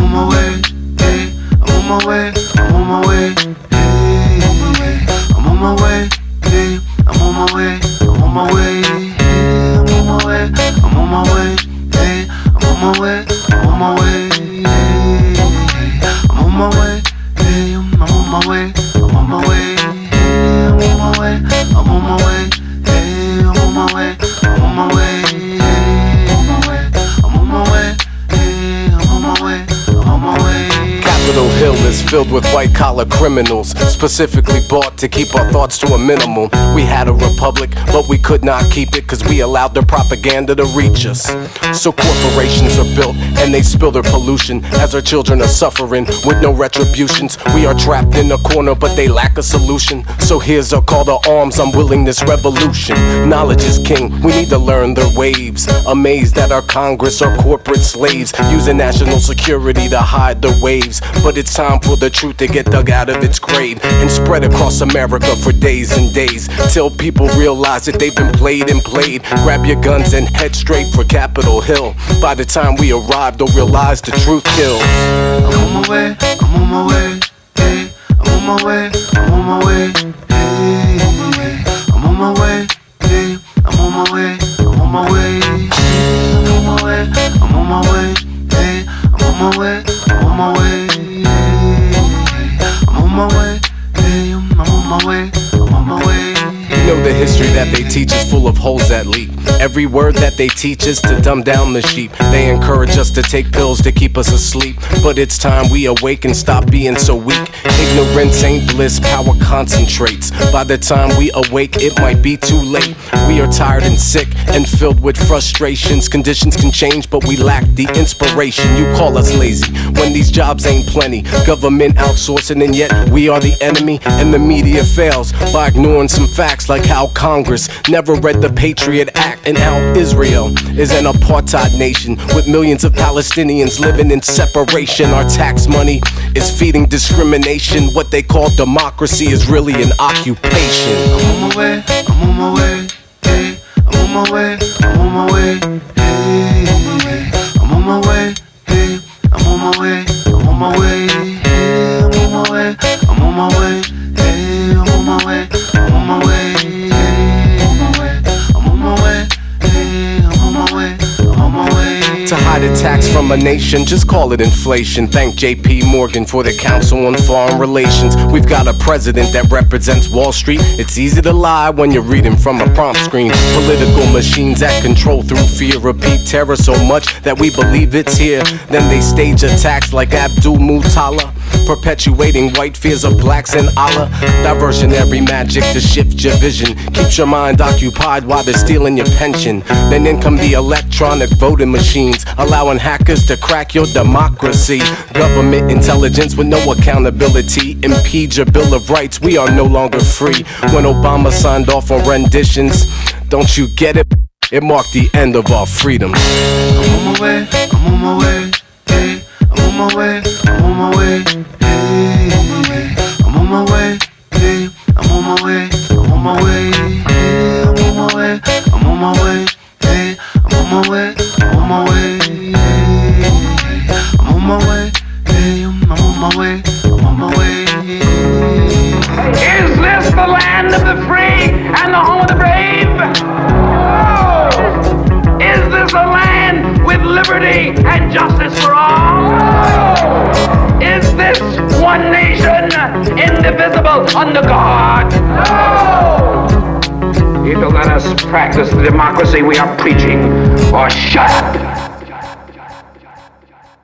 on my way, hey, I'm on my way, I'm on my way, hey, I'm on my way, hey, I'm on my way, I'm on my way, hey, I'm on my way, I'm on my way, hey, I'm on my way, I'm on my way, hey, I'm on my way, hey, I'm on my way, I'm on my way, hey, I'm on my way, I'm on my way, hey, I'm on my way, I'm on my way, hey, I'm on my way, hey, I'm on my way, I'm on my way. Capitol Hill is filled with white-collar criminals, specifically bought to keep our thoughts to a minimum. We had a republic, but we could not keep it cause we allowed their propaganda to reach us. So corporations are built and they spill their pollution as our children are suffering with no retributions. We are trapped in a corner, but they lack a solution. So here's a call to arms, I'm willing this revolution. Knowledge is king, we need to learn their waves. Amazed that our Congress are corporate slaves, using national security to hide their waves. But it's time for the truth to get dug out of its grave and spread across America for days and days, till people realize that they've been played and played. Grab your guns and head straight for Capitol Hill. By the time we arrive, they'll realize the truth kills. I'm on my way, I'm on my way, hey, I'm on my way, I'm on my way, hey, I'm on my way, hey, I'm on my way, I'm on my way, hey, I'm on my way, I'm on my way, hey, I'm on my way, I'm on my way, hey, I'm on my way, hey, I'm on my way, I'm on my way. You know the history that they teach is full of holes that leak. Every word that they teach is to dumb down the sheep. They encourage us to take pills to keep us asleep, but it's time we awake and stop being so weak. Ignorance ain't bliss, power concentrates. By the time we awake, it might be too late. We are tired and sick and filled with frustrations. Conditions can change, but we lack the inspiration. You call us lazy when these jobs ain't plenty. Government outsourcing, and yet we are the enemy. And the media fails by ignoring some facts, like how Congress never read the Patriot Act, and how Israel is an apartheid nation with millions of Palestinians living in separation. Our tax money is feeding discrimination. What they call democracy is really an occupation. I'm on my way, I'm on my way, hey, I'm on my way, I'm on my way, hey, I'm on my way, hey, I'm on my way, I'm on my way, hey, I'm on my way, I'm on my way, hey, I'm on my way, I'm on my way, hey, I'm on my way, hey, I'm on my way, I'm on my way. To hide a tax from a nation, just call it inflation. Thank J.P. Morgan for the Council on Foreign Relations. We've got a president that represents Wall Street. It's easy to lie when you're reading from a prompt screen. Political machines that control through fear repeat terror so much that we believe it's here. Then they stage attacks like Abdul Mutala, perpetuating white fears of blacks and Allah. Diversionary magic to shift your vision, keeps your mind occupied while they're stealing your pension. Then in come the electronic voting machines, allowing hackers to crack your democracy. Government intelligence with no accountability impedes your Bill of Rights. We are no longer free. When Obama signed off on renditions, don't you get it? It marked the end of our freedom. I'm on my way, I'm on my way, hey, I'm on my way, I'm on my way, hey, I'm on my way, hey, I'm on my way, I'm on my way, hey, I'm on my way, I'm on my way, hey, I'm on my way, I'm on my way, hey, I'm on my way, hey, I'm on my way, I'm on my way. Is this the land of the free and the home of the brave? No! Is this a land with liberty and justice for all? No! Is this one nation, indivisible, under God? No! Either let us practice the democracy we are preaching, or shut up